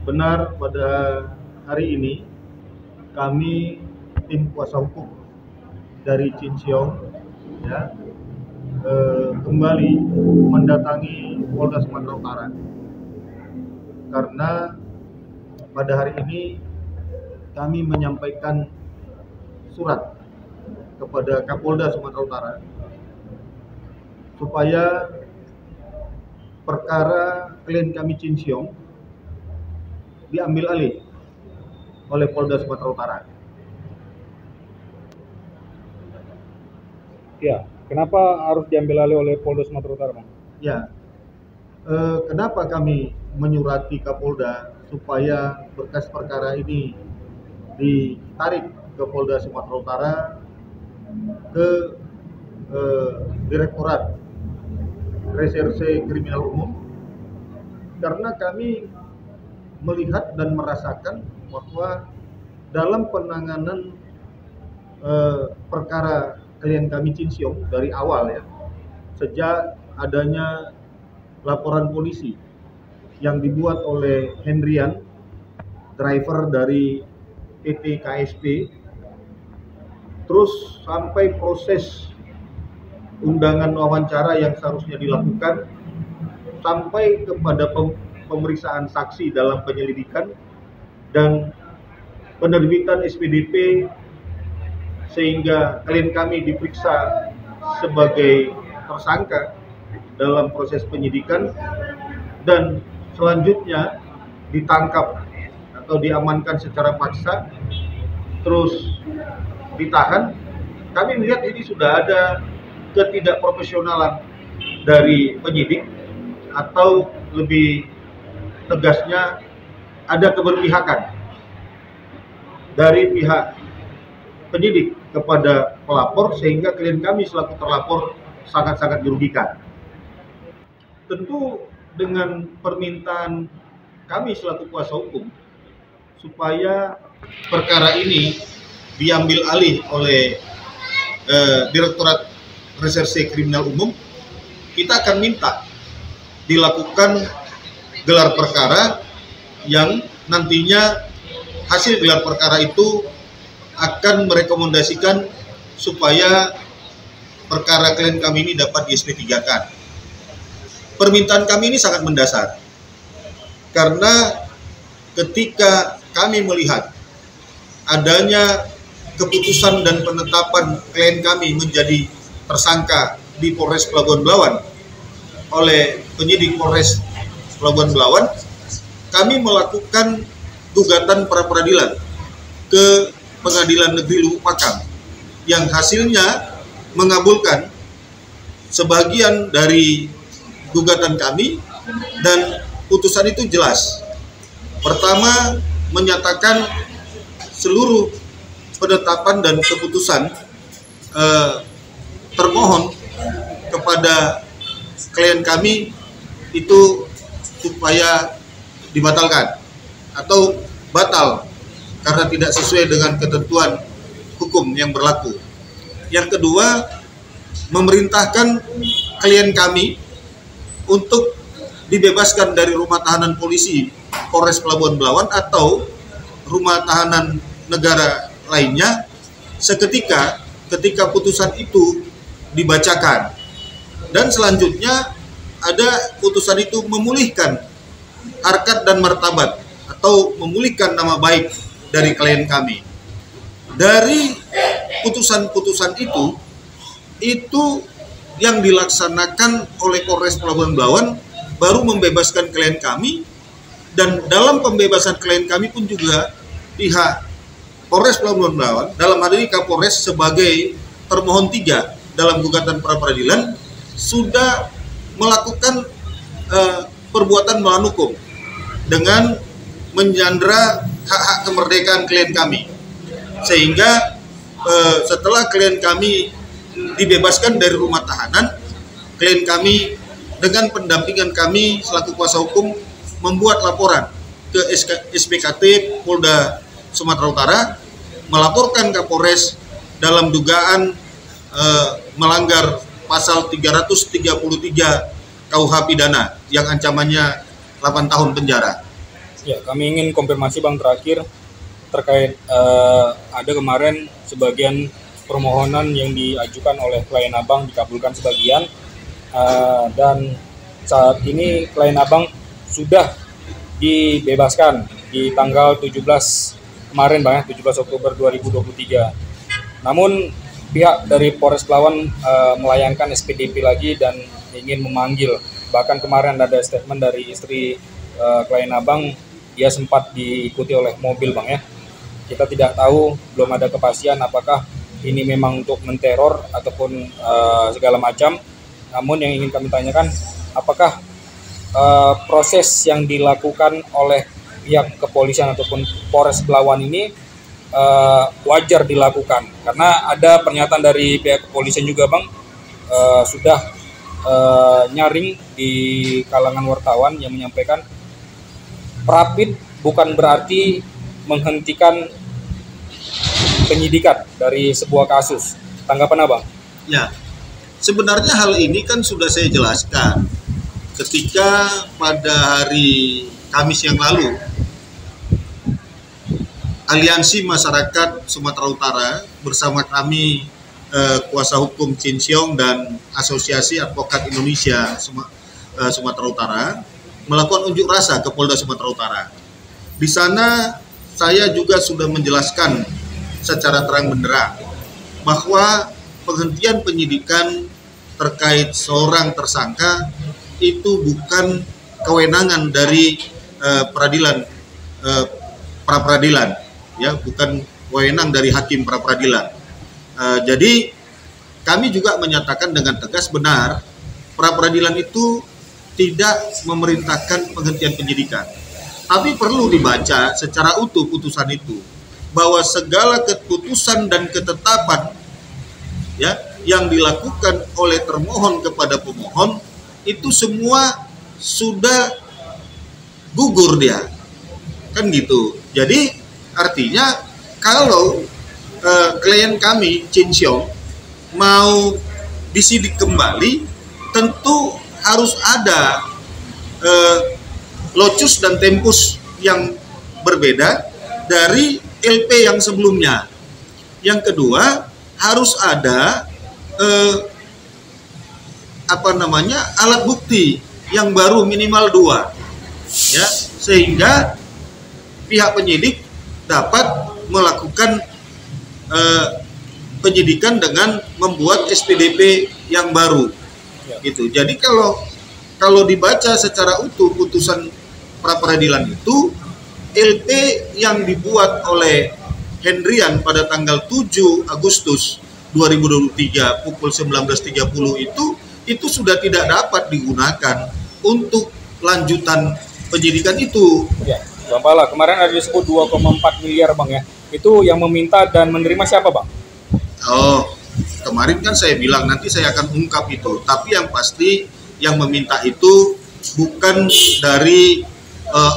Benar, pada hari ini kami tim kuasa hukum dari Cinsiong ya kembali mendatangi Polda Sumatera Utara karena pada hari ini kami menyampaikan surat kepada Kapolda Sumatera Utara supaya perkara klien kami Cinsiong diambil alih oleh Polda Sumatera Utara. Ya, kenapa harus diambil alih oleh Polda Sumatera Utara, Bang? Ya, kenapa kami menyurati Kapolda supaya berkas perkara ini ditarik ke Polda Sumatera Utara ke Direktorat Reserse Kriminal Umum, karena kami melihat dan merasakan bahwa dalam penanganan perkara klien kami Cinsiong dari awal ya, sejak adanya laporan polisi yang dibuat oleh Hendrian, driver dari PT KSP, terus sampai proses undangan wawancara yang seharusnya dilakukan, sampai kepada pemeriksaan saksi dalam penyelidikan dan penerbitan SPDP sehingga klien kami diperiksa sebagai tersangka dalam proses penyidikan dan selanjutnya ditangkap atau diamankan secara paksa terus ditahan. Kami melihat ini sudah ada ketidakprofesionalan dari penyidik, atau lebih tegasnya ada keberpihakan dari pihak penyidik kepada pelapor sehingga klien kami selaku terlapor sangat-sangat dirugikan. Tentu dengan permintaan kami selaku kuasa hukum supaya perkara ini diambil alih oleh Direktorat Reserse Kriminal Umum, kita akan minta dilakukan gelar perkara yang nantinya hasil gelar perkara itu akan merekomendasikan supaya perkara klien kami ini dapat di SP3-kan. Permintaan kami ini sangat mendasar, karena ketika kami melihat adanya keputusan dan penetapan klien kami menjadi tersangka di Polres Pelabuhan Belawan oleh penyidik Polres Pelabuhan Belawan, kami melakukan gugatan pra peradilan ke Pengadilan Negeri Lubuk Pakam yang hasilnya mengabulkan sebagian dari gugatan kami, dan putusan itu jelas. Pertama, menyatakan seluruh penetapan dan keputusan termohon kepada klien kami itu supaya dibatalkan atau batal karena tidak sesuai dengan ketentuan hukum yang berlaku. Yang kedua, memerintahkan klien kami untuk dibebaskan dari rumah tahanan polisi Polres Pelabuhan Belawan atau rumah tahanan negara lainnya seketika ketika putusan itu dibacakan. Dan selanjutnya ada putusan itu memulihkan harkat dan martabat atau memulihkan nama baik dari klien kami. Dari putusan-putusan itu yang dilaksanakan oleh Polres Pelabuhan Belawan baru membebaskan klien kami, dan dalam pembebasan klien kami pun juga pihak Polres Pelabuhan Belawan, dalam hal ini Kapolres sebagai termohon 3 dalam gugatan pra peradilan, sudah melakukan perbuatan melawan hukum dengan menyandra hak-hak kemerdekaan klien kami, sehingga setelah klien kami dibebaskan dari rumah tahanan, klien kami dengan pendampingan kami selaku kuasa hukum membuat laporan ke SPKT Polda Sumatera Utara, melaporkan Kapolres dalam dugaan melanggar pasal 333 KUH pidana yang ancamannya 8 tahun penjara. Ya, kami ingin konfirmasi Bang terakhir terkait ada kemarin sebagian permohonan yang diajukan oleh klien Abang dikabulkan sebagian, dan saat ini klien Abang sudah dibebaskan di tanggal 17 kemarin Bang ya, 17 Oktober 2023. Namun pihak dari Polres Pelawan melayangkan SPDP lagi dan ingin memanggil. Bahkan kemarin ada statement dari istri klien Abang, dia sempat diikuti oleh mobil Bang ya. Kita tidak tahu, belum ada kepastian apakah ini memang untuk menteror ataupun segala macam. Namun yang ingin kami tanyakan, apakah proses yang dilakukan oleh pihak kepolisian ataupun Polres Pelawan ini wajar dilakukan? Karena ada pernyataan dari pihak kepolisian juga Bang, sudah nyaring di kalangan wartawan yang menyampaikan Prapit bukan berarti menghentikan penyidikan dari sebuah kasus. Tanggapan Abang? Ya, sebenarnya hal ini kan sudah saya jelaskan ketika pada hari Kamis yang lalu Aliansi Masyarakat Sumatera Utara bersama kami kuasa hukum Chin Siong dan Asosiasi Advokat Indonesia Sumatera Utara melakukan unjuk rasa ke Polda Sumatera Utara. Di sana saya juga sudah menjelaskan secara terang benderang bahwa penghentian penyidikan terkait seorang tersangka itu bukan kewenangan dari peradilan pra peradilan, ya, bukan wewenang dari hakim pra peradilan. Jadi kami juga menyatakan dengan tegas benar pra peradilan itu tidak memerintahkan penghentian penyidikan. Tapi perlu dibaca secara utuh putusan itu, bahwa segala keputusan dan ketetapan ya yang dilakukan oleh termohon kepada pemohon itu semua sudah gugur dia. Kan gitu. Jadi artinya kalau klien kami Chin Siong mau disidik kembali, tentu harus ada locus dan tempus yang berbeda dari LP yang sebelumnya. Yang kedua, harus ada alat bukti yang baru minimal 2, ya, sehingga pihak penyidik dapat melakukan penyidikan dengan membuat SPDP yang baru. Gitu. Jadi kalau dibaca secara utuh putusan pra peradilan itu, LP yang dibuat oleh Hendrian pada tanggal 7 Agustus 2023 pukul 19.30 itu sudah tidak dapat digunakan untuk lanjutan penyidikan itu. Ya, Bang Pala, kemarin ada disebut 2,4 miliar Bang ya. Itu yang meminta dan menerima siapa Bang? Oh, kemarin kan saya bilang nanti saya akan ungkap itu. Tapi yang pasti yang meminta itu bukan dari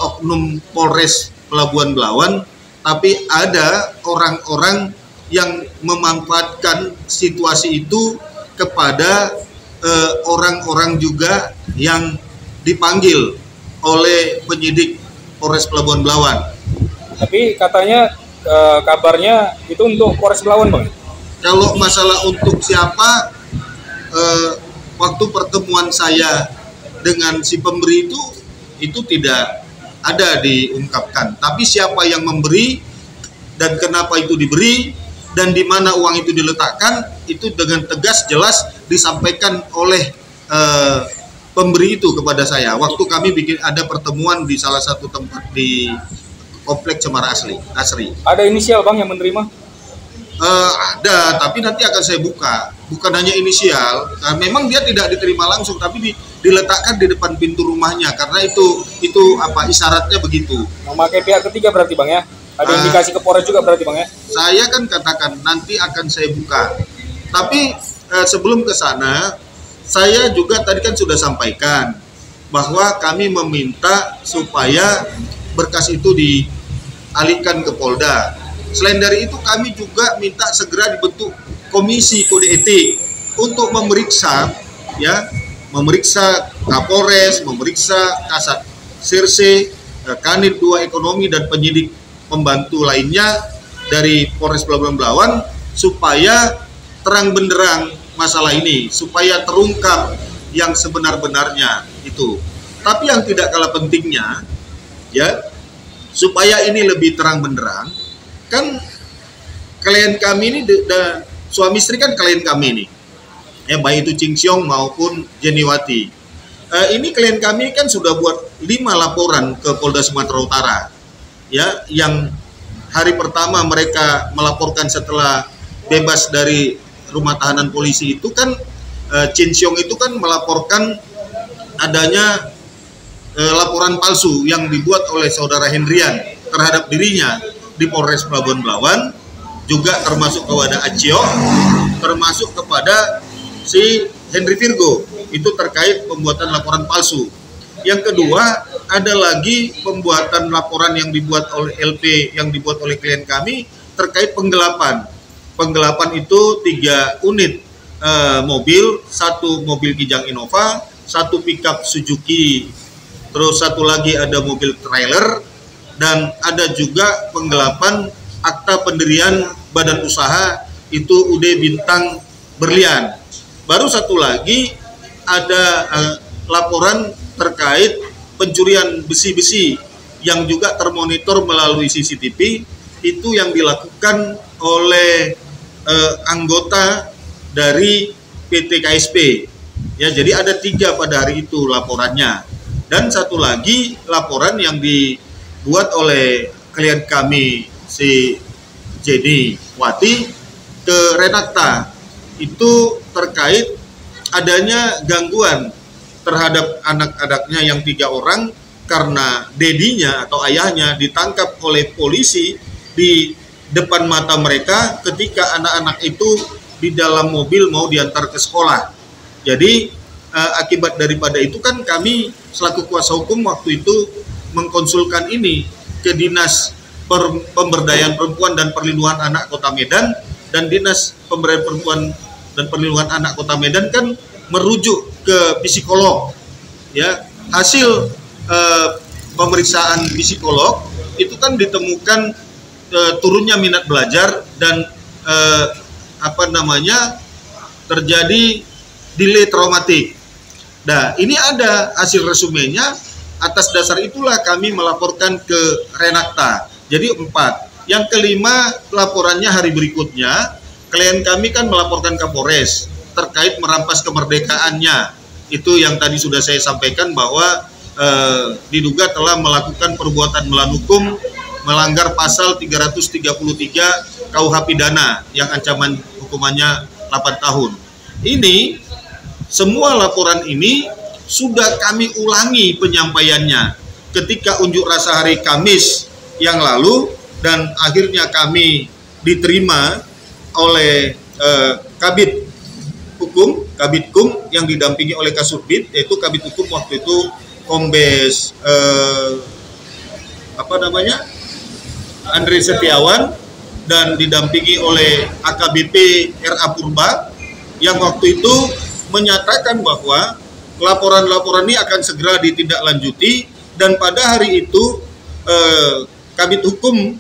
oknum Polres Pelabuhan Belawan, tapi ada orang-orang yang memanfaatkan situasi itu kepada orang-orang juga yang dipanggil oleh penyidik Polres Pelabuhan Belawan. Tapi katanya kabarnya itu untuk Polres Pelawan Bang? Kalau masalah untuk siapa, waktu pertemuan saya dengan si pemberi itu tidak ada diungkapkan. Tapi siapa yang memberi dan kenapa itu diberi dan di mana uang itu diletakkan, itu dengan tegas jelas disampaikan oleh pemberi itu kepada saya. Waktu kami ada pertemuan di salah satu tempat di Kompleks Cemara Asri. Ada inisial Bang yang menerima? Ada, tapi nanti akan saya buka. Bukan hanya inisial, memang dia tidak diterima langsung, tapi diletakkan di depan pintu rumahnya karena itu isyaratnya begitu. Memakai pihak ketiga berarti Bang ya? Ada indikasi ke Polres juga berarti Bang ya? Saya kan katakan nanti akan saya buka. Tapi sebelum ke sana, saya juga tadi kan sudah sampaikan bahwa kami meminta supaya berkas itu dialihkan ke Polda. Selain dari itu kami juga minta segera dibentuk komisi kode etik untuk memeriksa Kapolres, memeriksa Kasat Sirse Kanit 2 Ekonomi dan penyidik pembantu lainnya dari Polres Pelabuhan Belawan supaya terang benderang masalah ini, supaya terungkap yang sebenar-benarnya itu. Tapi yang tidak kalah pentingnya, ya, supaya ini lebih terang benderang, kan klien kami ini suami istri kan klien kami ini, ya, baik itu Ching Siong maupun Jeniwati. Ini klien kami kan sudah buat 5 laporan ke Polda Sumatera Utara, ya, yang hari pertama mereka melaporkan setelah bebas dari rumah tahanan polisi itu kan Ching Siong itu kan melaporkan adanya laporan palsu yang dibuat oleh saudara Hendrian terhadap dirinya di Polres Pelabuhan Belawan, juga termasuk kepada Acio, termasuk kepada si Henry Virgo, itu terkait pembuatan laporan palsu. Yang kedua, ada lagi pembuatan laporan yang dibuat oleh LP, yang dibuat oleh klien kami terkait penggelapan. Penggelapan itu 3 unit mobil, 1 mobil Kijang Innova, 1 pickup Suzuki, terus 1 lagi ada mobil trailer, dan ada juga penggelapan akta pendirian badan usaha itu UD Bintang Berlian. Baru 1 lagi ada laporan terkait pencurian besi-besi yang juga termonitor melalui CCTV, itu yang dilakukan oleh anggota dari PT KSP. Ya, jadi ada 3 pada hari itu laporannya. Dan 1 lagi laporan yang dibuat oleh klien kami si Jenny Wati ke Renakta, itu terkait adanya gangguan terhadap anak-anaknya yang 3 orang karena dedinya atau ayahnya ditangkap oleh polisi di depan mata mereka ketika anak-anak itu di dalam mobil mau diantar ke sekolah. Jadi akibat daripada itu kan kami selaku kuasa hukum waktu itu mengkonsulkan ini ke Dinas Pemberdayaan Perempuan dan Perlindungan Anak Kota Medan, dan Dinas Pemberdayaan Perempuan dan Perlindungan Anak Kota Medan kan merujuk ke psikolog. Ya, hasil pemeriksaan psikolog itu kan ditemukan turunnya minat belajar dan terjadi delay traumatik. Nah, ini ada hasil resumenya. Atas dasar itulah kami melaporkan ke Renakta. Jadi 4. Yang kelima, laporannya hari berikutnya, klien kami kan melaporkan ke Polres terkait merampas kemerdekaannya. Itu yang tadi sudah saya sampaikan bahwa diduga telah melakukan perbuatan melawan hukum, melanggar pasal 333 KUH Pidana yang ancaman hukumannya 8 tahun. Ini semua laporan ini sudah kami ulangi penyampaiannya ketika unjuk rasa hari Kamis yang lalu, dan akhirnya kami diterima oleh Kabid Kum yang didampingi oleh Kasubdit, yaitu Kabid Hukum waktu itu Kombes Andre Setiawan, dan didampingi oleh AKBP RA Purba, yang waktu itu menyatakan bahwa laporan-laporan ini akan segera ditindaklanjuti, dan pada hari itu Kabid Hukum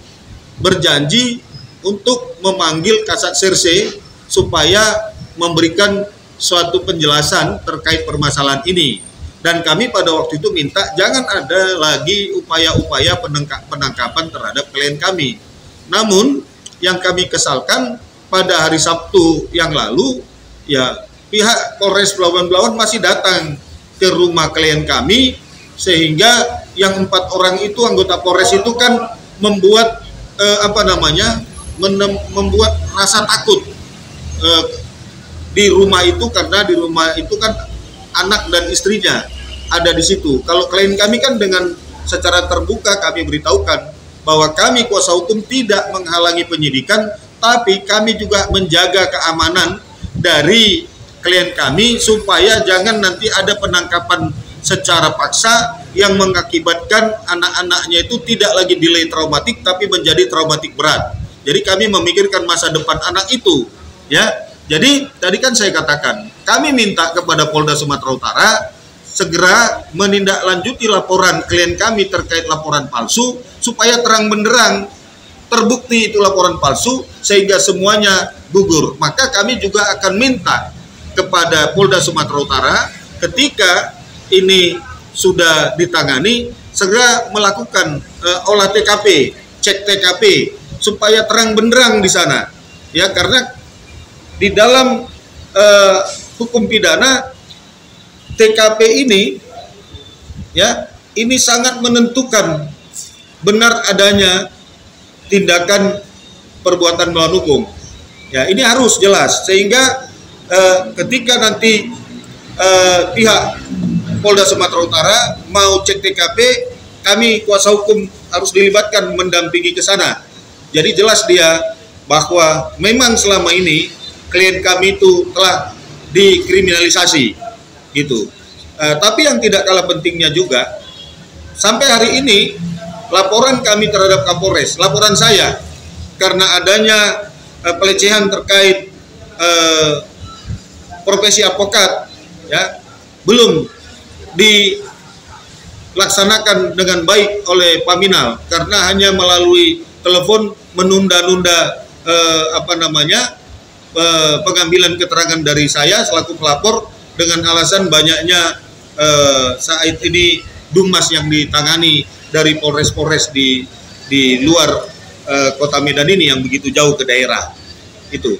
berjanji untuk memanggil Kasat Serse supaya memberikan suatu penjelasan terkait permasalahan ini. Dan kami pada waktu itu minta jangan ada lagi upaya-upaya penangkapan terhadap klien kami. Namun yang kami kesalkan pada hari Sabtu yang lalu, ya, pihak Polres Pelabuhan Belawan masih datang ke rumah klien kami, sehingga yang 4 orang itu anggota Polres itu kan membuat membuat rasa takut di rumah itu, karena di rumah itu kan anak dan istrinya ada di situ. Kalau klien kami kan dengan secara terbuka kami beritahukan bahwa kami kuasa hukum tidak menghalangi penyidikan, tapi kami juga menjaga keamanan dari klien kami supaya jangan nanti ada penangkapan secara paksa yang mengakibatkan anak-anaknya itu tidak lagi delay traumatik tapi menjadi traumatik berat. Jadi kami memikirkan masa depan anak itu, ya. Jadi tadi kan saya katakan, kami minta kepada Polda Sumatera Utara segera menindaklanjuti laporan klien kami terkait laporan palsu supaya terang benderang terbukti itu laporan palsu sehingga semuanya gugur. Maka kami juga akan minta kepada Polda Sumatera Utara ketika ini sudah ditangani segera melakukan olah TKP, cek TKP supaya terang benderang di sana. Ya, karena di dalam hukum pidana TKP ini ya, ini sangat menentukan benar adanya tindakan perbuatan melawan hukum. Ya, ini harus jelas sehingga ketika nanti pihak Polda Sumatera Utara mau cek TKP, kami kuasa hukum harus dilibatkan mendampingi ke sana. Jadi jelas dia bahwa memang selama ini klien kami itu telah dikriminalisasi gitu. Tapi yang tidak kalah pentingnya juga, sampai hari ini laporan kami terhadap Kapolres, laporan saya karena adanya pelecehan terkait profesi advokat, ya, belum dilaksanakan dengan baik oleh Paminal karena hanya melalui telepon menunda-nunda pengambilan keterangan dari saya selaku pelapor dengan alasan banyaknya saat ini dumas yang ditangani dari Polres-Polres di luar kota Medan ini yang begitu jauh ke daerah itu.